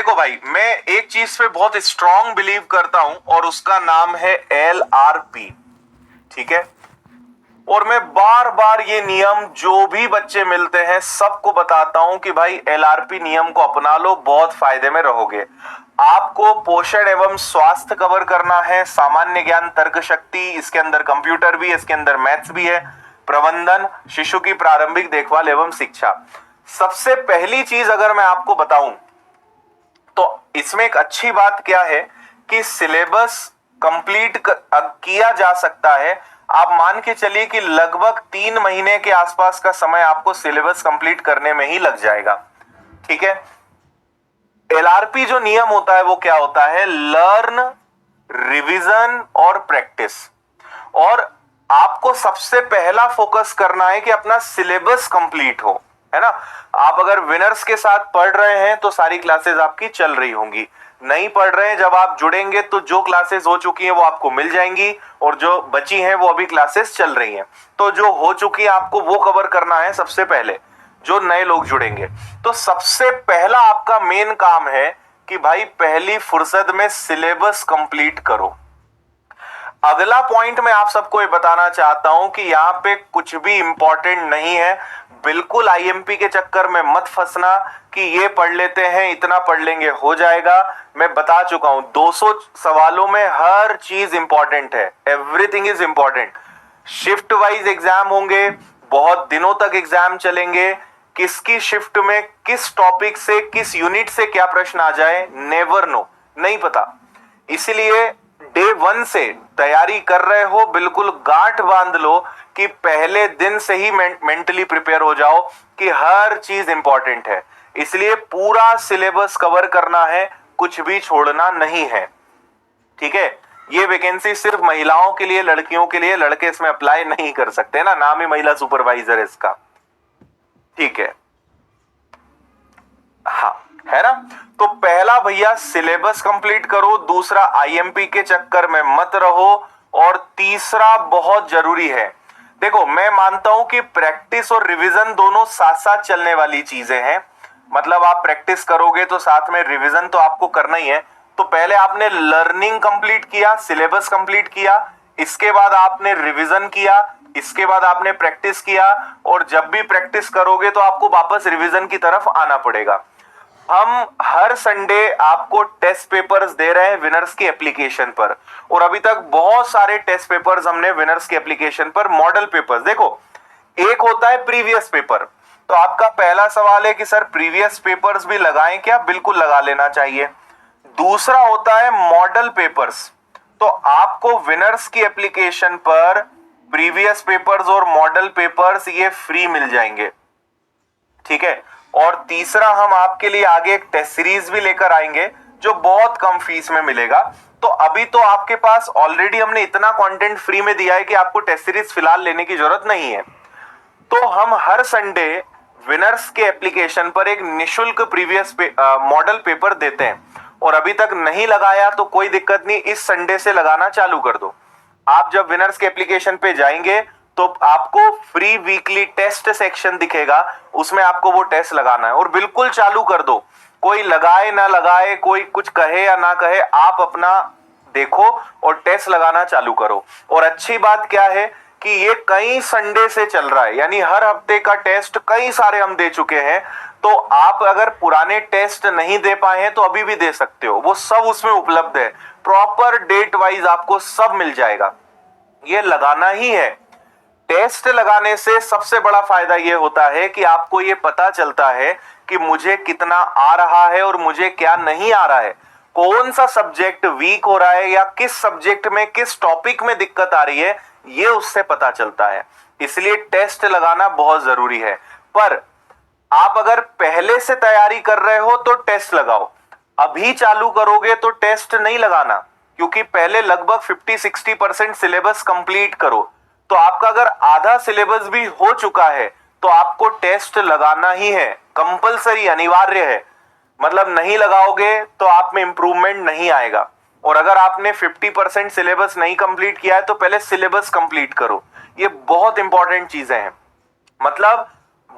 देखो भाई, मैं एक चीज पे बहुत स्ट्रांग बिलीव करता हूं और उसका नाम है LRP। ठीक है। और मैं बार बार ये नियम जो भी बच्चे मिलते हैं सबको बताता हूं कि भाई LRP नियम को अपना लो, बहुत फायदे में रहोगे। आपको पोषण एवं स्वास्थ्य कवर करना है, सामान्य ज्ञान, तर्क शक्ति, इसके अंदर कंप्यूटर भी है, इसके अंदर मैथ्स भी है, प्रबंधन, शिशु की प्रारंभिक देखभाल एवं शिक्षा। सबसे पहली चीज अगर मैं आपको बताऊं तो इसमें एक अच्छी बात क्या है कि सिलेबस कंप्लीट किया जा सकता है। आप मान के चलिए कि लगभग 3 महीने के आसपास का समय आपको सिलेबस कंप्लीट करने में ही लग जाएगा। ठीक है। LRP जो नियम होता है वो क्या होता है? लर्न, रिवीजन और प्रैक्टिस। और आपको सबसे पहला फोकस करना है कि अपना सिलेबस कंप्लीट हो, है ना। आप अगर विनर्स के साथ पढ़ रहे हैं तो सारी क्लासेस आपकी चल रही होंगी। नहीं पढ़ रहे हैं, जब आप जुड़ेंगे तो जो क्लासेस हो चुकी हैं वो आपको मिल जाएंगी और जो बची हैं वो अभी क्लासेस चल रही हैं। तो जो हो चुकी है आपको वो कवर करना है सबसे पहले, जो नए लोग जुड़ेंगे। तो सबसे पहला आपका मेन काम है कि भाई पहली फुर्सत में सिलेबस कंप्लीट करो। अगला पॉइंट मैं आप सबको ये बताना चाहता हूं कि यहां पे कुछ भी इंपॉर्टेंट नहीं है। बिल्कुल IMP के चक्कर में मत फंसना कि ये पढ़ लेते हैं, इतना पढ़ लेंगे हो जाएगा। मैं बता चुका हूं 200 सवालों में हर चीज इंपॉर्टेंट है, everything is important. Shift wise exam होंगे, बहुत दिनों तक एग्जाम चलेंगे। किसकी शिफ्ट में किस टॉपिक से किस यूनिट से क्या प्रश्न आ जाए नेवर नो, नहीं पता। इसलिए डे 1 से तैयारी कर रहे हो, बिल्कुल गांठ बांध लो कि पहले दिन से ही मेंटली प्रिपेयर हो जाओ कि हर चीज इंपॉर्टेंट है। इसलिए पूरा सिलेबस कवर करना है, कुछ भी छोड़ना नहीं है। ठीक है। ये वैकेंसी सिर्फ महिलाओं के लिए, लड़कियों के लिए, लड़के इसमें अप्लाई नहीं कर सकते ना, नाम ही महिला सुपरवाइजर है इसका। ठीक है। हाँ, है ना। तो पहला भैया सिलेबस कंप्लीट करो, दूसरा IMP के चक्कर में मत रहो, और तीसरा बहुत जरूरी है। देखो, मैं मानता हूं कि प्रैक्टिस और रिवीजन दोनों साथ साथ चलने वाली चीजें हैं। मतलब आप प्रैक्टिस करोगे तो साथ में रिवीजन तो आपको करना ही है। तो पहले आपने लर्निंग कंप्लीट किया, सिलेबस कंप्लीट किया, इसके बाद आपने रिवीजन किया, इसके बाद आपने प्रैक्टिस किया, और जब भी प्रैक्टिस करोगे तो आपको वापस रिवीजन की तरफ आना पड़ेगा। हम हर संडे आपको टेस्ट पेपर्स दे रहे हैं विनर्स की एप्लीकेशन पर, और अभी तक बहुत सारे टेस्ट पेपर्स हमने विनर्स की एप्लीकेशन पर, मॉडल पेपर्स। देखो, एक होता है प्रीवियस पेपर। तो आपका पहला सवाल है कि सर प्रीवियस पेपर्स भी लगाएं क्या? बिल्कुल लगा लेना चाहिए। दूसरा होता है मॉडल पेपर्स। तो आपको विनर्स की एप्लीकेशन पर प्रीवियस पेपर्स और मॉडल पेपर्स ये फ्री मिल जाएंगे। ठीक है। और तीसरा, हम आपके लिए आगे एक टेस्ट सीरीज भी लेकर आएंगे जो बहुत कम फीस में मिलेगा। तो अभी तो आपके पास ऑलरेडी हमने इतना कंटेंट फ्री में दिया है कि आपको टेस्ट सीरीज फिलहाल लेने की जरूरत नहीं है। तो हम हर संडे विनर्स के एप्लीकेशन पर एक निशुल्क प्रीवियस मॉडल पेपर देते हैं, और अभी तक नहीं लगाया तो कोई दिक्कत नहीं, इस संडे से लगाना चालू कर दो। आप जब विनर्स के एप्लीकेशन पे जाएंगे तो आपको फ्री वीकली टेस्ट सेक्शन दिखेगा, उसमें आपको वो टेस्ट लगाना है, और बिल्कुल चालू कर दो। कोई लगाए ना लगाए, कोई कुछ कहे या ना कहे, आप अपना देखो और टेस्ट लगाना चालू करो। और अच्छी बात क्या है कि ये कई संडे से चल रहा है, यानी हर हफ्ते का टेस्ट कई सारे हम दे चुके हैं। तो आप अगर पुराने टेस्ट नहीं दे पाए हैं तो अभी भी दे सकते हो, वो सब उसमें उपलब्ध है। प्रॉपर डेट वाइज आपको सब मिल जाएगा। ये लगाना ही है। टेस्ट लगाने से सबसे बड़ा फायदा यह होता है कि आपको यह पता चलता है कि मुझे कितना आ रहा है और मुझे क्या नहीं आ रहा है, कौन सा सब्जेक्ट वीक हो रहा है या किस सब्जेक्ट में किस टॉपिक में दिक्कत आ रही है, यह उससे पता चलता है। इसलिए टेस्ट लगाना बहुत जरूरी है। पर आप अगर पहले से तैयारी कर रहे हो तो टेस्ट लगाओ, अभी चालू करोगे तो टेस्ट नहीं लगाना, क्योंकि पहले लगभग 50-60% सिलेबस कंप्लीट करो। तो आपका अगर आधा सिलेबस भी हो चुका है तो आपको टेस्ट लगाना ही है, कंपलसरी, अनिवार्य है। मतलब नहीं लगाओगे तो आप में इंप्रूवमेंट नहीं आएगा। और अगर आपने 50% सिलेबस नहीं कंप्लीट किया है तो पहले सिलेबस कंप्लीट करो। ये बहुत इंपॉर्टेंट चीजें हैं। मतलब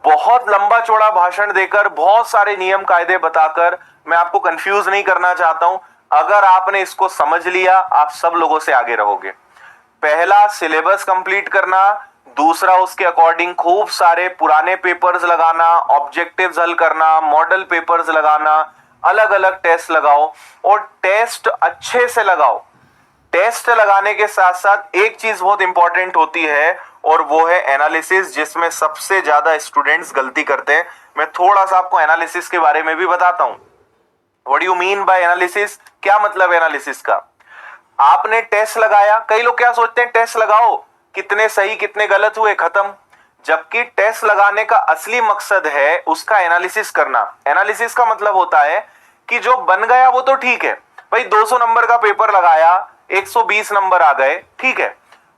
बहुत लंबा चौड़ा भाषण देकर, बहुत सारे नियम कायदे बताकर मैं आपको कंफ्यूज नहीं करना चाहता हूं। अगर आपने इसको समझ लिया, आप सब लोगों से आगे रहोगे। पहला, सिलेबस कंप्लीट करना। दूसरा, उसके अकॉर्डिंग खूब सारे पुराने पेपर्स लगाना, ऑब्जेक्टिव्स हल करना, मॉडल पेपर्स लगाना, अलग अलग टेस्ट लगाओ और टेस्ट अच्छे से लगाओ। टेस्ट लगाने के साथ साथ एक चीज बहुत इंपॉर्टेंट होती है और वो है एनालिसिस, जिसमें सबसे ज्यादा स्टूडेंट्स गलती करते हैं। मैं थोड़ा सा आपको एनालिसिस के बारे में भी बताता हूं। What you mean by analysis? क्या मतलब एनालिसिस का? आपने टेस्ट लगाया, कई लोग क्या सोचते हैं, टेस्ट लगाओ, कितने सही कितने गलत हुए, खत्म। जबकि टेस्ट लगाने का असली मकसद है उसका एनालिसिस करना। एनालिसिस का मतलब होता है कि जो बन गया वो तो ठीक है भाई, 200 नंबर का पेपर लगाया, 120 नंबर आ गए, ठीक है।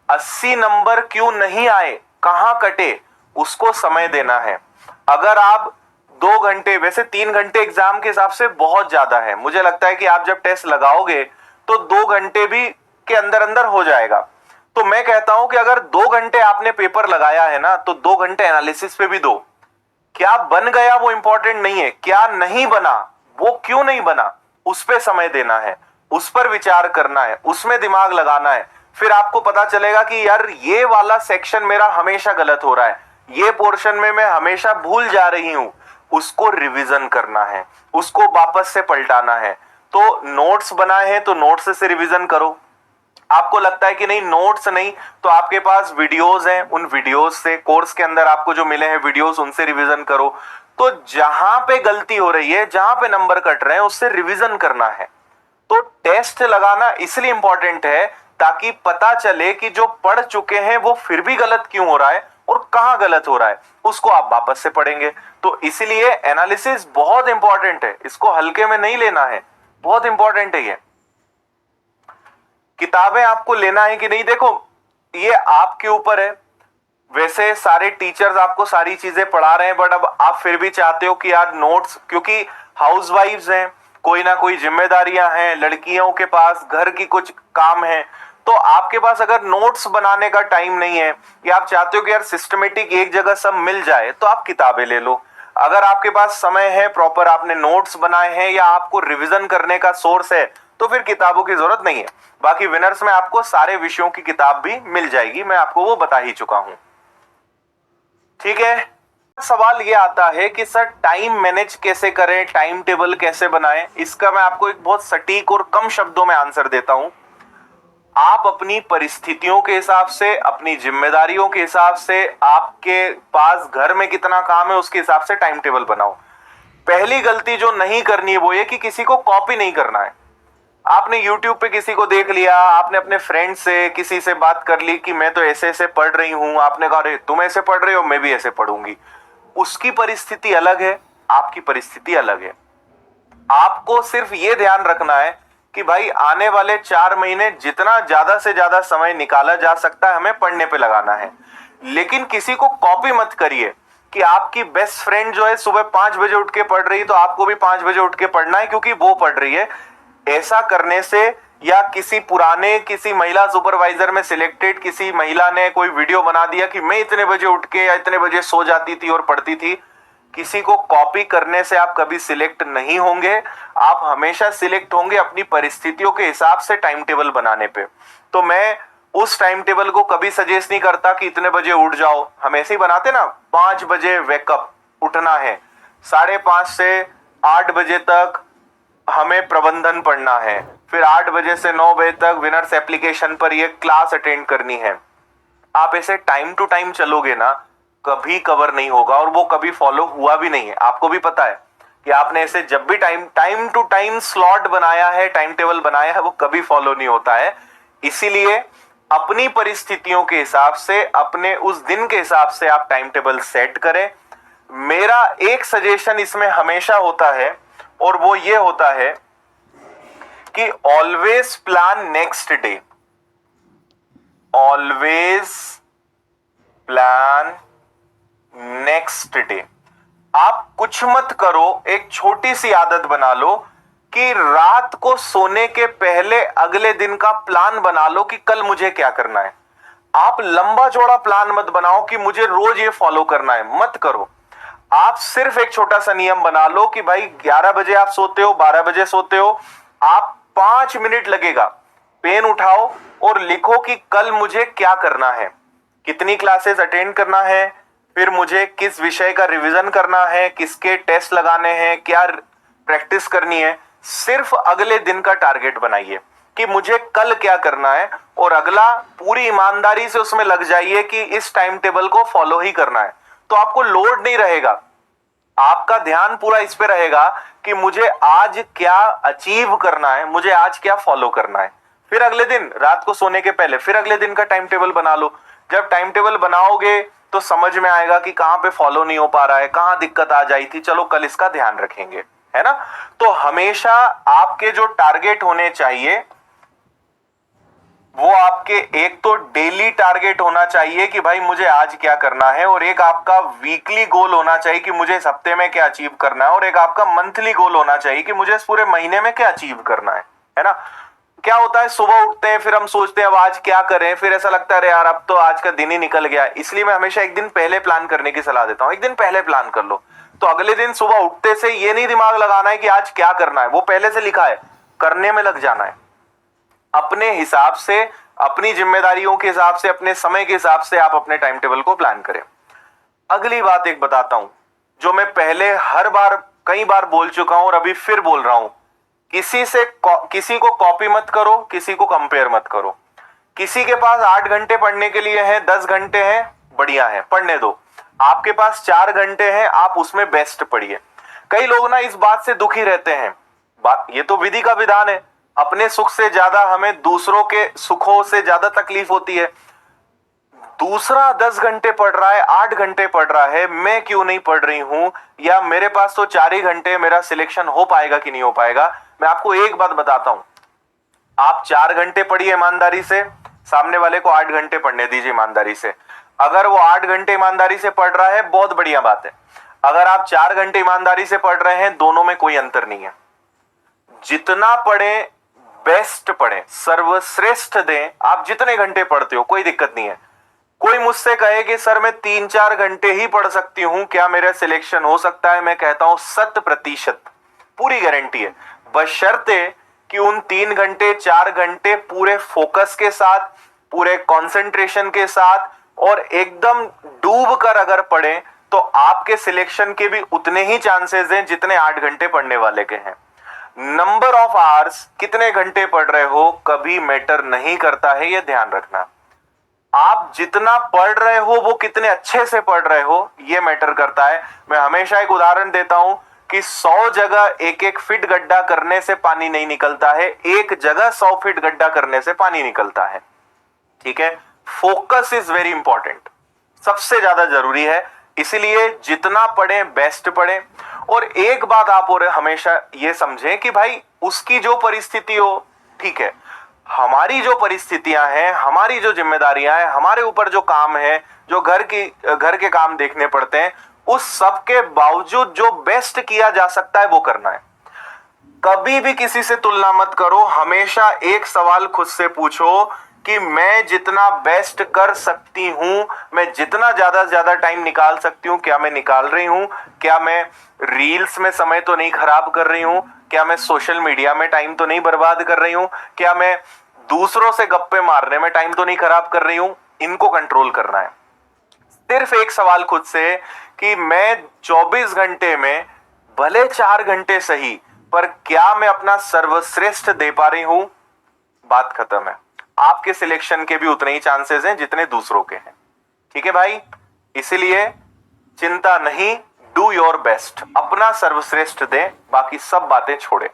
80 नंबर क्यों नहीं आए, कहां कटे, उसको समय देना है। अगर आप 2 घंटे, वैसे 3 घंटे एग्जाम के हिसाब से बहुत ज्यादा है, मुझे लगता है कि आप जब टेस्ट लगाओगे तो 2 घंटे भी के अंदर अंदर हो जाएगा। तो मैं कहता हूं कि अगर 2 घंटे आपने पेपर लगाया है ना, तो 2 घंटे एनालिसिस पे भी दो। क्या बन गया वो इंपॉर्टेंट नहीं है, क्या नहीं बना, वो क्यों नहीं बना, उस पे समय देना है, उस पर विचार करना है, उसमें दिमाग लगाना है। फिर आपको पता चलेगा कि यार ये वाला सेक्शन मेरा हमेशा गलत हो रहा है, ये पोर्शन में मैं हमेशा भूल जा रही हूं, उसको रिवीजन करना है, उसको वापस से पलटाना है। तो नोट्स बनाए हैं तो नोट्स से रिवीजन करो। आपको लगता है कि नहीं नोट्स नहीं, तो आपके पास वीडियोस हैं, उन वीडियोस से, कोर्स के अंदर आपको जो मिले हैं वीडियोस, उनसे रिवीजन करो। तो जहां पे गलती हो रही है, जहां पे नंबर कट रहे हैं, उससे रिवीजन करना है। तो टेस्ट लगाना इसलिए इंपॉर्टेंट है ताकि पता चले कि जो पढ़ चुके हैं वो फिर भी गलत क्यों हो रहा है और कहां गलत हो रहा है, उसको आप वापस से पढ़ेंगे। तो इसलिए एनालिसिस बहुत इंपॉर्टेंट है, इसको हल्के में नहीं लेना है, बहुत इंपॉर्टेंट है ये। किताबें आपको लेना है कि नहीं, देखो ये आपके ऊपर है। वैसे सारे टीचर्स आपको सारी चीजें पढ़ा रहे हैं, बट अब आप फिर भी चाहते हो कि यार नोट्स, क्योंकि हाउसवाइफ्स हैं, कोई ना कोई जिम्मेदारियां हैं, लड़कियों के पास घर की कुछ काम है, तो आपके पास अगर नोट्स बनाने का टाइम नहीं है, या आप चाहते हो कि यार सिस्टमेटिक एक जगह सब मिल जाए, तो आप किताबें ले लो। अगर आपके पास समय है, प्रॉपर आपने नोट्स बनाए हैं, या आपको रिवीजन करने का सोर्स है, तो फिर किताबों की जरूरत नहीं है। बाकी विनर्स में आपको सारे विषयों की किताब भी मिल जाएगी, मैं आपको वो बता ही चुका हूं, ठीक है। सवाल ये आता है कि सर टाइम मैनेज कैसे करें, टाइम टेबल कैसे बनाएं। इसका मैं आपको एक बहुत सटीक और कम शब्दों में आंसर देता हूं। आप अपनी परिस्थितियों के हिसाब से, अपनी जिम्मेदारियों के हिसाब से, आपके पास घर में कितना काम है उसके हिसाब से टाइम टेबल बनाओ। पहली गलती जो नहीं करनी है वो ये कि किसी को कॉपी नहीं करना है। आपने YouTube पे किसी को देख लिया, आपने अपने फ्रेंड से किसी से बात कर ली कि मैं तो ऐसे ऐसे पढ़ रही हूं, आपने कहा अरे तुम ऐसे पढ़ रहे हो, मैं भी ऐसे पढ़ूंगी। उसकी परिस्थिति अलग है, आपकी परिस्थिति अलग है। आपको सिर्फ ये ध्यान रखना है कि भाई आने वाले 4 महीने जितना ज्यादा से ज्यादा समय निकाला जा सकता है हमें पढ़ने पे लगाना है। लेकिन किसी को कॉपी मत करिए कि आपकी बेस्ट फ्रेंड जो है सुबह 5 बजे उठ के पढ़ रही है तो आपको भी 5 बजे उठ के पढ़ना है क्योंकि वो पढ़ रही है। ऐसा करने से, या किसी महिला सुपरवाइजर में सिलेक्टेड किसी महिला ने कोई वीडियो बना दिया कि मैं इतने बजे उठ के या इतने बजे सो जाती थी और पढ़ती थी, किसी को कॉपी करने से आप कभी सिलेक्ट नहीं होंगे। आप हमेशा सिलेक्ट होंगे अपनी परिस्थितियों के हिसाब से टाइम टेबल बनाने पे। तो मैं उस टाइम टेबल को कभी सजेस्ट नहीं करता कि इतने बजे उठ जाओ। हम ऐसे ही बनाते ना, 5 बजे वेकअप उठना है, 5:30 से 8 बजे तक हमें प्रबंधन पढ़ना है, फिर 8 बजे से 9 बजे तक विनर्स एप्लीकेशन पर ये क्लास अटेंड करनी है। आप ऐसे टाइम टू टाइम चलोगे ना, कभी कवर नहीं होगा और वो कभी फॉलो हुआ भी नहीं है। आपको भी पता है कि आपने ऐसे जब भी टाइम टू टाइम स्लॉट बनाया है, टाइम टेबल बनाया है, वो कभी फॉलो नहीं होता है। इसीलिए अपनी परिस्थितियों के हिसाब से, अपने उस दिन के हिसाब से आप टाइम टेबल सेट करें। मेरा एक सजेशन इसमें हमेशा होता है और वो ये होता है कि always plan next day, always plan next day. आप कुछ मत करो, एक छोटी सी आदत बना लो कि रात को सोने के पहले अगले दिन का प्लान बना लो कि कल मुझे क्या करना है। आप लंबा चौड़ा प्लान मत बनाओ कि मुझे रोज ये फॉलो करना है, मत करो। आप सिर्फ एक छोटा सा नियम बना लो कि भाई 11 बजे आप सोते हो, 12 बजे सोते हो, आप 5 मिनट लगेगा, पेन उठाओ और लिखो कि कल मुझे क्या करना है, कितनी क्लासेस अटेंड करना है, फिर मुझे किस विषय का रिवीजन करना है, किसके टेस्ट लगाने हैं, क्या प्रैक्टिस करनी है। सिर्फ अगले दिन का टारगेट बनाइए कि मुझे कल क्या करना है, और अगला पूरी ईमानदारी से उसमें लग जाइए कि इस टाइम टेबल को फॉलो ही करना है। तो आपको लोड नहीं रहेगा, आपका ध्यान पूरा इस पे रहेगा कि मुझे आज क्या अचीव करना है, मुझे आज क्या फॉलो करना है। फिर अगले दिन रात को सोने के पहले फिर अगले दिन का टाइम टेबल बना लो। जब टाइम टेबल बनाओगे तो समझ में आएगा कि कहां पे फॉलो नहीं हो पा रहा है, कहां दिक्कत आ जाई थी, चलो कल इसका ध्यान रखेंगे, है ना। तो हमेशा आपके जो टारगेट होने चाहिए वो आपके एक तो डेली टारगेट होना चाहिए कि भाई मुझे आज क्या करना है, और एक आपका वीकली गोल होना चाहिए कि मुझे इस हफ्ते में क्या अचीव करना है, और एक आपका मंथली गोल होना चाहिए कि मुझे इस पूरे महीने में क्या अचीव करना है ना। क्या होता है, सुबह उठते हैं फिर हम सोचते हैं अब आज क्या करें, फिर ऐसा लगता है अरे यार अब तो आज का दिन ही निकल गया। इसलिए मैं हमेशा एक दिन पहले प्लान करने की सलाह देता हूं, एक दिन पहले प्लान कर लो। तो अगले दिन सुबह उठते से ये नहीं दिमाग लगाना है कि आज क्या करना है, वो पहले से लिखा है, करने में लग जाना है। अपने हिसाब से, अपनी जिम्मेदारियों के हिसाब से, अपने समय के हिसाब से आप अपने टाइम टेबल को प्लान करें। अगली बात एक बताता हूं जो मैं पहले हर बार कई बार बोल चुका हूं और अभी फिर बोल रहा हूं, किसी को कॉपी मत करो, किसी को कंपेयर मत करो। किसी के पास 8 घंटे पढ़ने के लिए हैं, 10 घंटे हैं, बढ़िया है, पढ़ने दो। आपके पास 4 घंटे हैं, आप उसमें बेस्ट पढ़िए। कई लोग ना इस बात से दुखी रहते हैं, ये तो विधि का विधान है, अपने सुख से ज्यादा हमें दूसरों के सुखों से ज्यादा तकलीफ होती है। दूसरा 10 घंटे पढ़ रहा है, 8 घंटे पढ़ रहा है, मैं क्यों नहीं पढ़ रही हूं, या मेरे पास तो 4 ही घंटे, मेरा सिलेक्शन हो पाएगा कि नहीं हो पाएगा। मैं आपको एक बात बताता हूं, आप 4 घंटे पढ़िए ईमानदारी से, सामने वाले को 8 घंटे पढ़ने दीजिए ईमानदारी से। अगर वो 8 घंटे ईमानदारी से पढ़ रहा है, बहुत बढ़िया बात है। अगर आप 4 घंटे ईमानदारी से पढ़ रहे हैं, दोनों में कोई अंतर नहीं है। जितना पढ़ें, बेस्ट पढ़ें, सर्वश्रेष्ठ दें। आप जितने घंटे पढ़ते हो कोई दिक्कत नहीं है। कोई मुझसे कहे कि सर मैं 3-4 घंटे ही पढ़ सकती हूं, क्या मेरा सिलेक्शन हो सकता है? मैं कहता हूं 100% पूरी गारंटी है, बशर्ते कि उन 3 घंटे 4 घंटे पूरे फोकस के साथ, पूरे कंसंट्रेशन के साथ और एकदम डूब कर अगर पढ़ें तो आपके सिलेक्शन के भी उतने ही चांसेस हैं जितने 8 घंटे पढ़ने वाले के हैं। नंबर ऑफ आवर्स, कितने घंटे पढ़ रहे हो, कभी मैटर नहीं करता है, यह ध्यान रखना। आप जितना पढ़ रहे हो वो कितने अच्छे से पढ़ रहे हो ये मैटर करता है। मैं हमेशा एक उदाहरण देता हूं कि 100 जगह 1-1 फीट गड्ढा करने से पानी नहीं निकलता है, एक जगह 100 फीट गड्ढा करने से पानी निकलता है। ठीक है, फोकस इज वेरी इंपॉर्टेंट, सबसे ज्यादा जरूरी है। इसीलिए जितना पढ़ें बेस्ट पढ़ें। और एक बात आप और हमेशा ये समझें कि भाई उसकी जो परिस्थिति हो, ठीक है, हमारी जो परिस्थितियां हैं, हमारी जो जिम्मेदारियां हैं, हमारे ऊपर जो काम है, जो घर के काम देखने पड़ते हैं, उस सब के बावजूद जो बेस्ट किया जा सकता है वो करना है। कभी भी किसी से तुलना मत करो। हमेशा एक सवाल खुद से पूछो कि मैं जितना बेस्ट कर सकती हूं, मैं जितना ज्यादा से ज्यादा टाइम निकाल सकती हूं, क्या मैं निकाल रही हूं? क्या मैं रील्स में समय तो नहीं खराब कर रही हूं? क्या मैं सोशल मीडिया में टाइम तो नहीं बर्बाद कर रही हूं? क्या मैं दूसरों से गप्पे मारने में टाइम तो नहीं खराब कर रही हूं? इनको कंट्रोल करना है। सिर्फ एक सवाल खुद से कि मैं 24 घंटे में भले 4 घंटे सही, पर क्या मैं अपना सर्वश्रेष्ठ दे पा रही हूं? बात खत्म है। आपके सिलेक्शन के भी उतने ही चांसेस हैं जितने दूसरों के हैं। ठीक है भाई, इसीलिए चिंता नहीं, डू योर बेस्ट, अपना सर्वश्रेष्ठ दें, बाकी सब बातें छोड़ें।